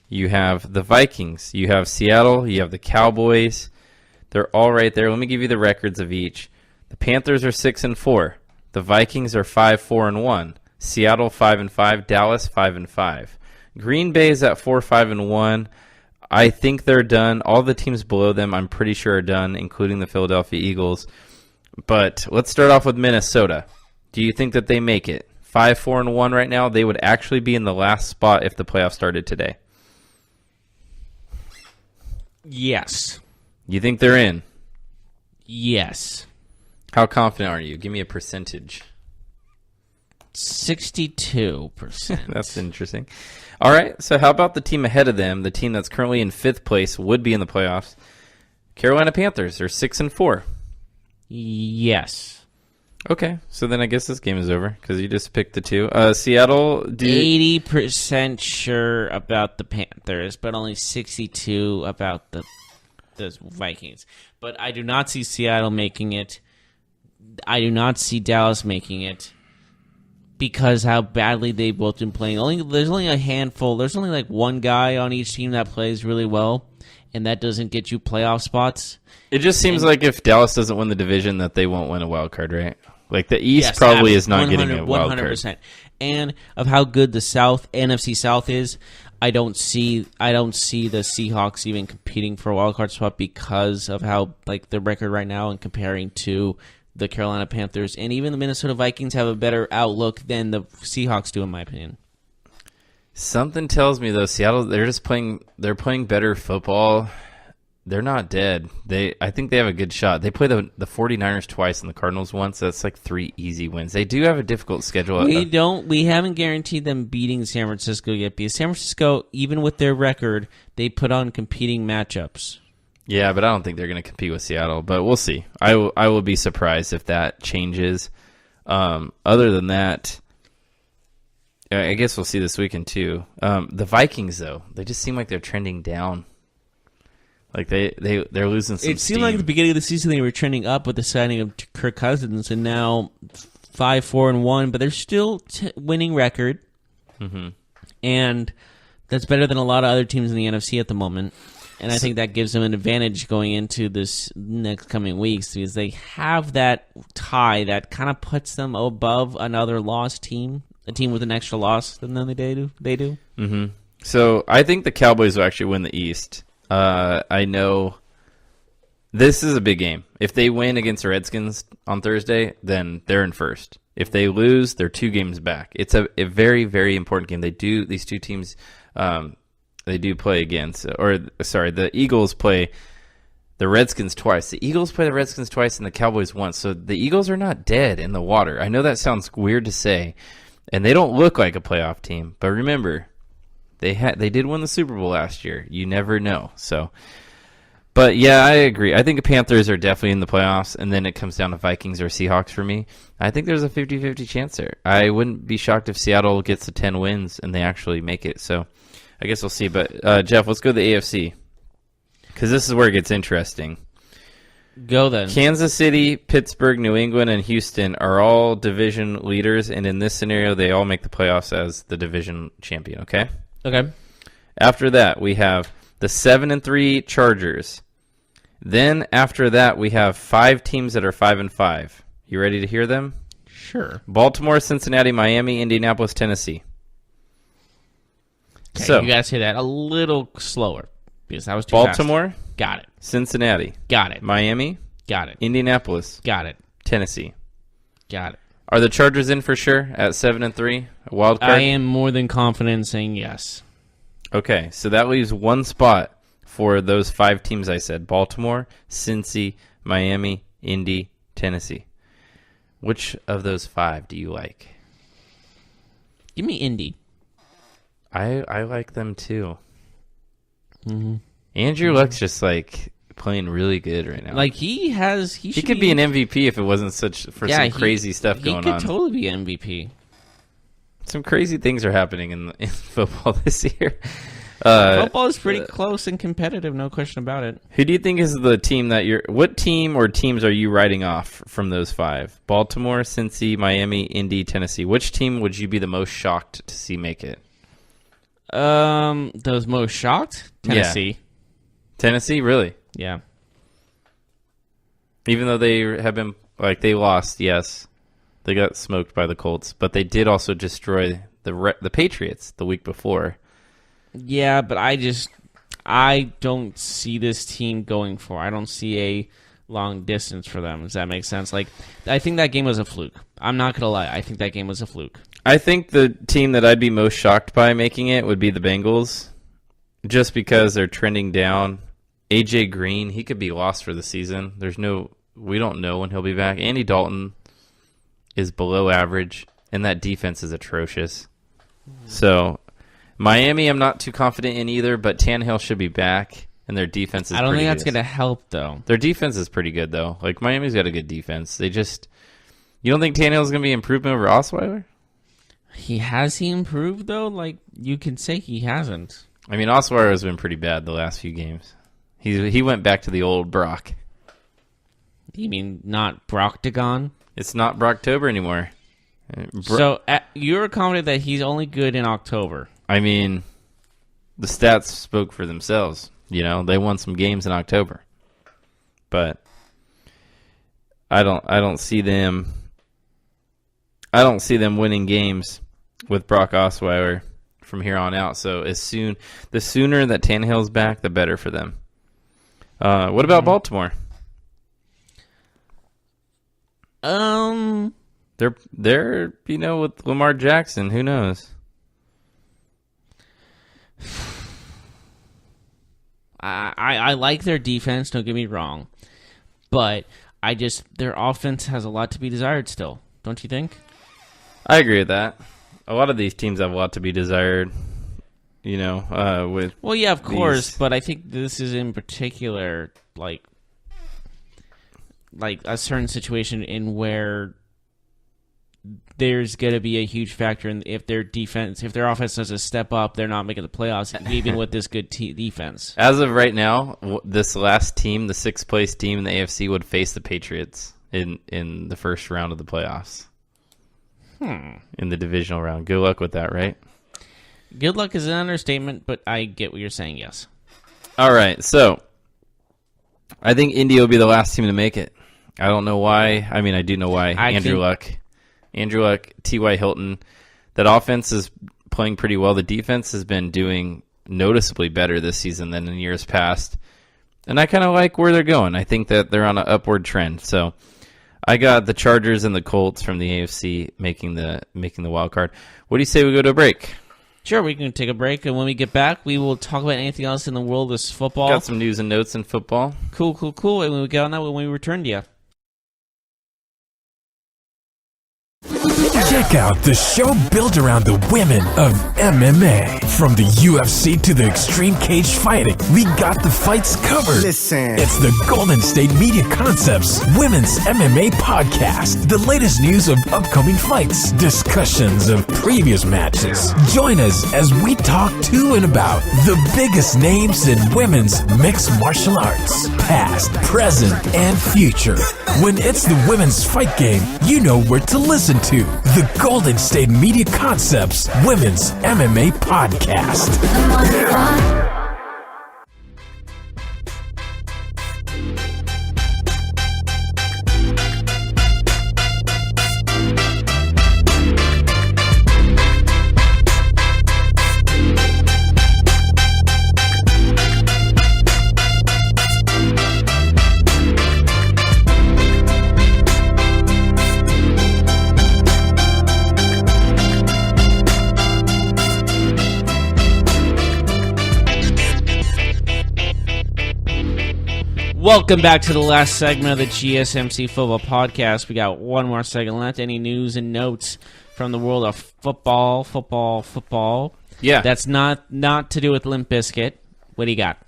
you have the Vikings, you have Seattle, you have the Cowboys. They're all right there. Let me give you the records of each. The Panthers are 6-4. The Vikings are 5-4-1. Seattle 5-5. Dallas 5-5. Green Bay is at 4-5-1. I think they're done. All the teams below them, I'm pretty sure, are done, including the Philadelphia Eagles. But let's start off with Minnesota. Do you think that they make it? 5-4-1 right now. They would actually be in the last spot if the playoffs started today. Yes. You think they're in? Yes. How confident are you? Give me a percentage. 62%. That's interesting. All right, so how about the team ahead of them? The team that's currently in 5th place would be in the playoffs. Carolina Panthers are 6-4. Yes. Okay, so then I guess this game is over because you just picked the two. Seattle, 80% sure about the Panthers, but only 62 about the Vikings. But I do not see Seattle making it. I do not see Dallas making it because how badly they've both been playing. There's only a handful. There's only like one guy on each team that plays really well, and that doesn't get you playoff spots. It just seems like if Dallas doesn't win the division, that they won't win a wild card, right? Like the East probably is not getting a wild 100%. card. And of how good the NFC South is, I don't see the Seahawks even competing for a wild card spot because of how like the record right now and comparing to the Carolina Panthers, and even the Minnesota Vikings have a better outlook than the Seahawks do, in my opinion. Something tells me though, Seattle, they're playing better football. They're not dead. I think they have a good shot. They play the 49ers twice and the Cardinals once. So that's like 3 easy wins. They do have a difficult schedule. We haven't guaranteed them beating San Francisco yet, because San Francisco, even with their record, they put on competing matchups. Yeah, but I don't think they're going to compete with Seattle. But we'll see. I will be surprised if that changes. Other than that, I guess we'll see this weekend too. The Vikings, though, they just seem like they're trending down. Like they're losing some It seemed steam. like at the beginning of the season they were trending up with the signing of Kirk Cousins, and now 5-4-1, but they're still winning record, and that's better than a lot of other teams in the NFC at the moment. And I think that gives them an advantage going into this next coming weeks, because they have that tie that kind of puts them above another lost team, a team with an extra loss than they do. Mm-hmm. So I think the Cowboys will actually win the East. I know this is a big game. If they win against the Redskins on Thursday, then they're in first. If they lose, they're 2 games back. It's a very, very important game. These two teams, they do play against, the Eagles play the Redskins twice. The Eagles play the Redskins twice and the Cowboys once. So the Eagles are not dead in the water. I know that sounds weird to say, and they don't look like a playoff team. But remember, they did win the Super Bowl last year. You never know. So, but yeah, I agree. I think the Panthers are definitely in the playoffs, and then it comes down to Vikings or Seahawks for me. I think there's a 50-50 chance there. I wouldn't be shocked if Seattle gets to 10 wins and they actually make it. So I guess we'll see. But Jeff, let's go to the AFC, because this is where it gets interesting. Go then. Kansas City, Pittsburgh, New England, and Houston are all division leaders, and in this scenario, they all make the playoffs as the division champion. Okay. Okay. After that, we have the 7-3 Chargers. Then after that, we have 5 teams that are 5-5. You ready to hear them? Sure. Baltimore, Cincinnati, Miami, Indianapolis, Tennessee. Okay, So you gotta say that a little slower, because that was too Baltimore, fast. Got it. Cincinnati, Got it. Miami, Got it. Indianapolis, Got it. Tennessee. Got it. Are the Chargers in for sure at 7-3? A wild card? I am more than confident in saying yes. Okay, so that leaves one spot for those 5 teams I said: Baltimore, Cincy, Miami, Indy, Tennessee. Which of those 5 do you like? Give me Indy. I like them too. Mm-hmm. Andrew Luck's just like playing really good right now. Like he could be an MVP if it wasn't some crazy stuff going on. He could totally be MVP. Some crazy things are happening in football this year. Football is pretty close and competitive, no question about it. Who do you think is the team what team or teams are you writing off from those 5? Baltimore, Cincy, Miami, Indy, Tennessee. Which team would you be the most shocked to see make it? Those most shocked? Tennessee. Yeah. Tennessee, really? Yeah. Even though they have been, they lost, yes. They got smoked by the Colts, but they did also destroy the Patriots the week before. Yeah, but I don't see this team going for. I don't see a long distance for them. Does that make sense? Like, I think that game was a fluke. I'm not gonna lie. I think that game was a fluke. I think the team that I'd be most shocked by making it would be the Bengals, just because they're trending down. AJ Green, he could be lost for the season. We don't know when he'll be back. Andy Dalton is below average, and that defense is atrocious. So Miami, I'm not too confident in either, but Tannehill should be back, and their defense is pretty good. I don't think that's going to help, though. Their defense is pretty good, though. Like, Miami's got a good defense. You don't think Tannehill's going to be improvement over Osweiler? Has he improved, though? Like, you can say he hasn't. I mean, Osweiler has been pretty bad the last few games. He went back to the old Brock. You mean not Brocktagon? It's not Brocktober anymore. So you're confident that he's only good in October? I mean, the stats spoke for themselves. They won some games in October, but I don't see them. I don't see them winning games with Brock Osweiler from here on out. So the sooner that Tannehill's back, the better for them. What about Baltimore? They're with Lamar Jackson. Who knows? I like their defense. Don't get me wrong, but their offense has a lot to be desired still. Don't you think? I agree with that. A lot of these teams have a lot to be desired. Well, yeah, of course, but I think this is in particular like a certain situation in where there's going to be a huge factor in if their offense does a step up, they're not making the playoffs, even with this good defense. As of right now, this last team, the 6th place team in the AFC, would face the Patriots in the first round of the playoffs. In the divisional round. Good luck with that, right? Good luck is an understatement, but I get what you're saying, yes. All right, so I think Indy will be the last team to make it. I don't know why. I mean, I do know why. Andrew Luck, T.Y. Hilton. That offense is playing pretty well. The defense has been doing noticeably better this season than in years past. And I kind of like where they're going. I think that they're on an upward trend. So I got the Chargers and the Colts from the AFC making the wild card. What do you say we go to a break? Sure, we can take a break, and when we get back, we will talk about anything else in the world of football. Got some news and notes in football. Cool. And when we get on that, when we return to you. Check out the show built around the women of MMA. From the UFC to the extreme cage fighting, we got the fights covered. Listen. It's the Golden State Media Concepts Women's MMA Podcast. The latest news of upcoming fights, discussions of previous matches. Join us as we talk to and about the biggest names in women's mixed martial arts, past, present, and future. When it's the women's fight game, you know where to listen to. The Golden State Media Concepts Women's MMA Podcast. Welcome back to the last segment of the GSMC Football Podcast. We got one more segment left. Any news and notes from the world of football? Yeah. That's not to do with Limp Bizkit. What do you got?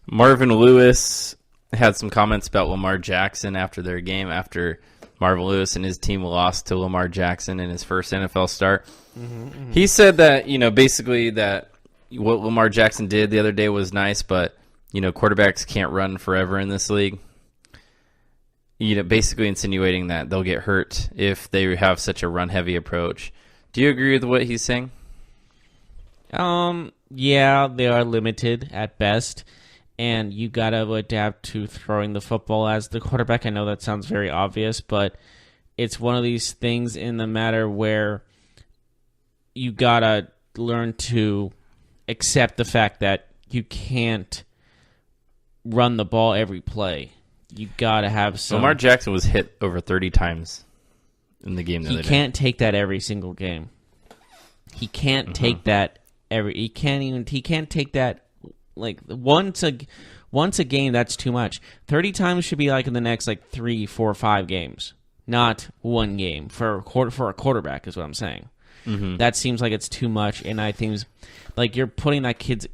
Marvin Lewis had some comments about Lamar Jackson after their game, after Marvin Lewis and his team lost to Lamar Jackson in his first NFL start. He said that, basically that what Lamar Jackson did the other day was nice, but, quarterbacks can't run forever in this league. Basically insinuating that they'll get hurt if they have such a run-heavy approach. Do you agree with what he's saying? Yeah, they are limited at best, and you gotta adapt to throwing the football as the quarterback. I know that sounds very obvious, but it's one of these things in the matter where you gotta learn to accept the fact that you can't run the ball every play. You gotta have some. Lamar Jackson was hit over 30 times in the game the other day. He can't take that every single game. He can't take that he can't take that like once a game. That's too much. 30 times should be like in the next 3, 4, 5 games, not one game for a quarterback is what I'm saying. That seems like it's too much, and I think like you're putting that kid's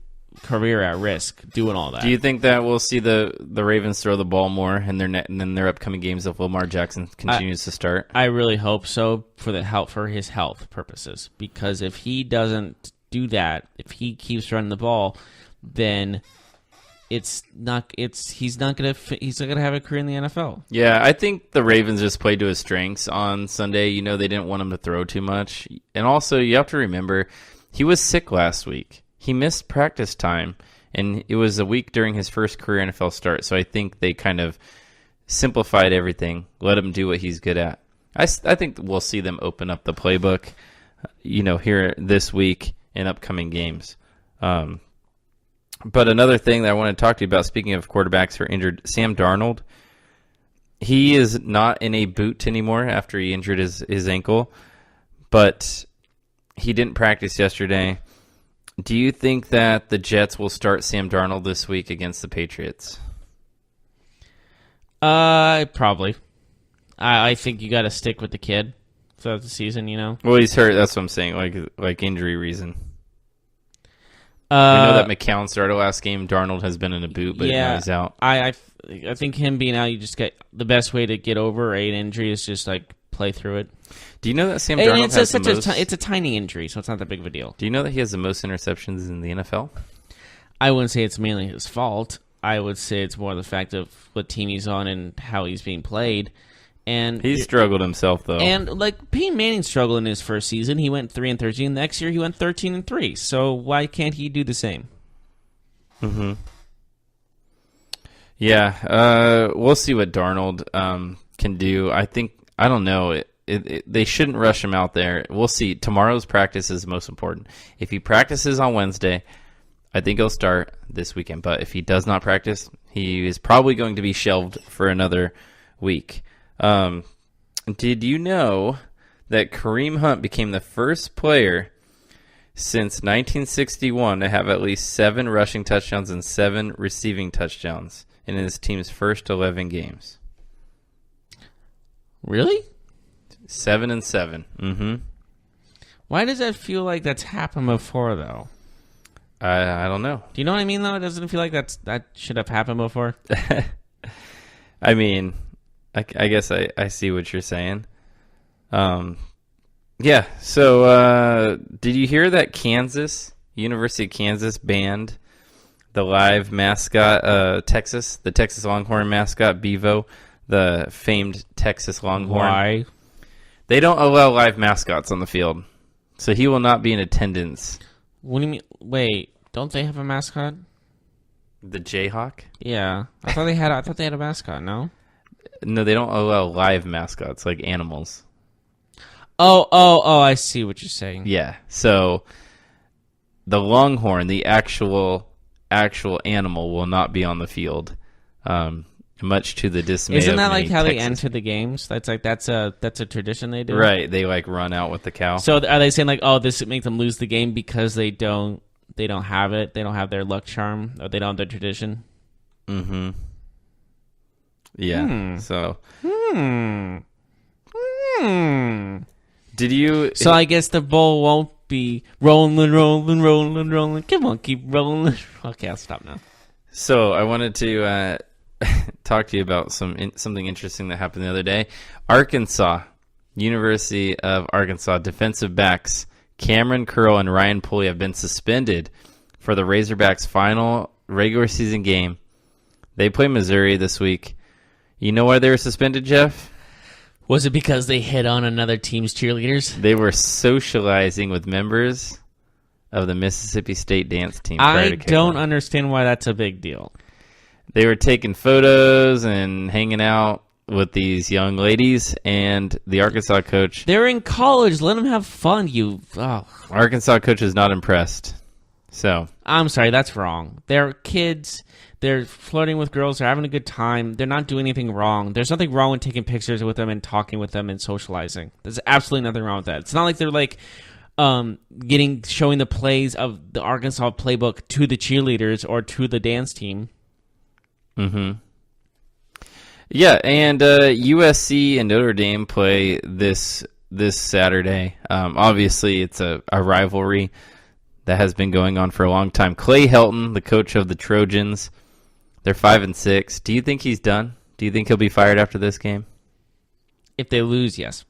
career at risk doing all that. Do you think that we'll see the Ravens throw the ball more in their upcoming games if Lamar Jackson continues to start? I really hope so for his health purposes, because if he doesn't do that, if he keeps running the ball, then he's not gonna have a career in the NFL. Yeah, I think the Ravens just played to his strengths on Sunday. They didn't want him to throw too much, and also you have to remember he was sick last week. He missed practice time, and it was a week during his first career NFL start. So I think they kind of simplified everything, let him do what he's good at. I think we'll see them open up the playbook, here this week in upcoming games. But another thing that I want to talk to you about, speaking of quarterbacks who are injured, Sam Darnold, he is not in a boot anymore after he injured his ankle, but he didn't practice yesterday. Do you think that the Jets will start Sam Darnold this week against the Patriots? Probably. I think you got to stick with the kid throughout the season, Well, he's hurt. That's what I'm saying, like injury reason. We know that McCown started last game. Darnold has been in a boot, but now he's out. I think him being out, you just get the best way to get over an injury is just play through it. Do you know that Sam Darnold has the most... It's a tiny injury, so it's not that big of a deal. Do you know that he has the most interceptions in the NFL? I wouldn't say it's mainly his fault. I would say it's more the fact of what team he's on and how he's being played. And he struggled himself, though. And Peyton Manning struggled in his first season. He went 3-13. Next year he went 13-3. So why can't he do the same? Yeah, we'll see what Darnold can do. I don't know. They shouldn't rush him out there. We'll see. Tomorrow's practice is most important. If he practices on Wednesday, I think he'll start this weekend. But if he does not practice, he is probably going to be shelved for another week. Did you know that Kareem Hunt became the first player since 1961 to have at least 7 rushing touchdowns and 7 receiving touchdowns in his team's first 11 games? Really? 7 and 7. Why does that feel like that's happened before, though? I don't know. Do you know what I mean, though? It doesn't feel like that should have happened before. I mean, I guess I see what you're saying. Yeah, so did you hear that University of Kansas banned the live mascot, the Texas Longhorn mascot, Bevo, the famed Texas Longhorn? Why? They don't allow live mascots on the field, so he will not be in attendance. What do you mean? Wait, don't they have a mascot? The Jayhawk? Yeah, I thought they had a mascot. No. No, they don't allow live mascots like animals. Oh! I see what you're saying. Yeah. So the Longhorn, the actual animal, will not be on the field. Much to the dismay. Isn't that of like how Texas they enter the games? That's a tradition they do. Right. They run out with the cow. So are they saying this would make them lose the game because they don't have it? They don't have their luck charm, or they don't have their tradition. Yeah. So. Did you? So I guess the ball won't be rolling. Come on, keep rolling. Okay, I'll stop now. So I wanted to talk to you about something interesting that happened the other day. Arkansas, University of Arkansas defensive backs Cameron Curl and Ryan Pulley have been suspended for the Razorbacks' final regular season game. They play Missouri this week. You know why they were suspended, Jeff? Was it because they hit on another team's cheerleaders? They were socializing with members of the Mississippi State dance team. I don't understand why that's a big deal. They were taking photos and hanging out with these young ladies, and the Arkansas coach... They're in college. Let them have fun, Arkansas coach is not impressed. So I'm sorry, that's wrong. They're kids. They're flirting with girls. They're having a good time. They're not doing anything wrong. There's nothing wrong with taking pictures with them and talking with them and socializing. There's absolutely nothing wrong with that. It's not like they're like showing the plays of the Arkansas playbook to the cheerleaders or to the dance team. Mm-hmm. Yeah, and USC and Notre Dame play this Saturday. Obviously, it's a rivalry that has been going on for a long time. Clay Helton, the coach of the Trojans, they're 5-6. Do you think he's done? Do you think he'll be fired after this game? If they lose, yes.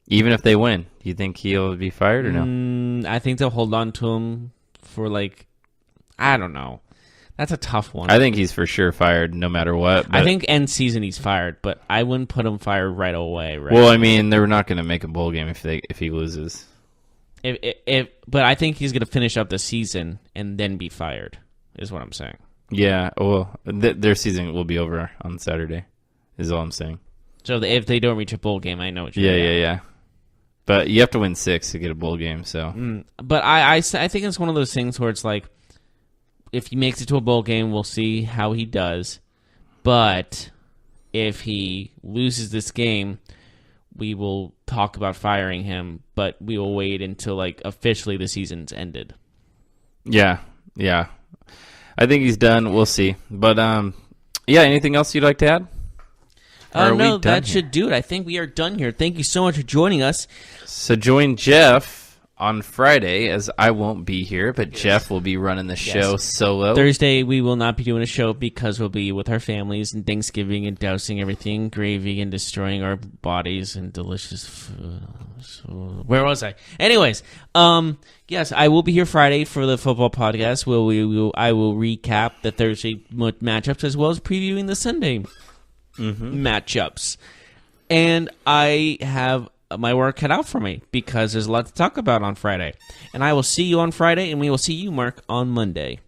Even if they win, do you think he'll be fired or no? I think they'll hold on to him for I don't know. That's a tough one. I think he's for sure fired no matter what. I think end season he's fired, but I wouldn't put him fired right away. Right? Well, I mean, they're not going to make a bowl game if he loses. But I think he's going to finish up the season and then be fired, is what I'm saying. Yeah, well, their season will be over on Saturday, is all I'm saying. So if they don't reach a bowl game, I know what you're saying. Yeah. But you have to win 6 to get a bowl game, so. But I think it's one of those things where it's like, if he makes it to a bowl game, we'll see how he does. But if he loses this game, we will talk about firing him, but we will wait until officially the season's ended. Yeah. I think he's done. We'll see. But anything else you'd like to add? No, that should do it. I think we are done here. Thank you so much for joining us. So join Jeff on Friday, as I won't be here, but Jeff will be running the show solo. Thursday, we will not be doing a show because we'll be with our families and Thanksgiving and dousing everything gravy and destroying our bodies and delicious food. So, where was I? Anyways, yes, I will be here Friday for the football podcast where I will recap the Thursday matchups as well as previewing the Sunday matchups. And I have my work cut out for me because there's a lot to talk about on Friday. And I will see you on Friday, and we will see you, Mark, on Monday.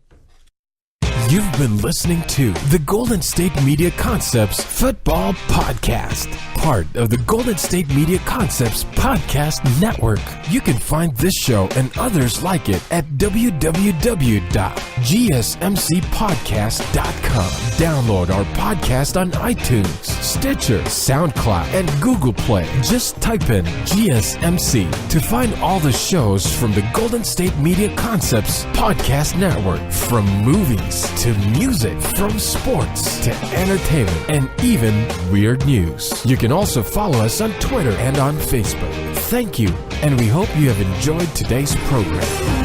You've been listening to the Golden State Media Concepts Football Podcast, part of the Golden State Media Concepts Podcast Network. You can find this show and others like it at www.gsmcpodcast.com. Download our podcast on iTunes, Stitcher, SoundCloud, and Google Play. Just type in GSMC to find all the shows from the Golden State Media Concepts Podcast Network, from movies to music, from sports to entertainment, and even weird news. You can also follow us on Twitter and on Facebook. Thank you, and we hope you have enjoyed today's program.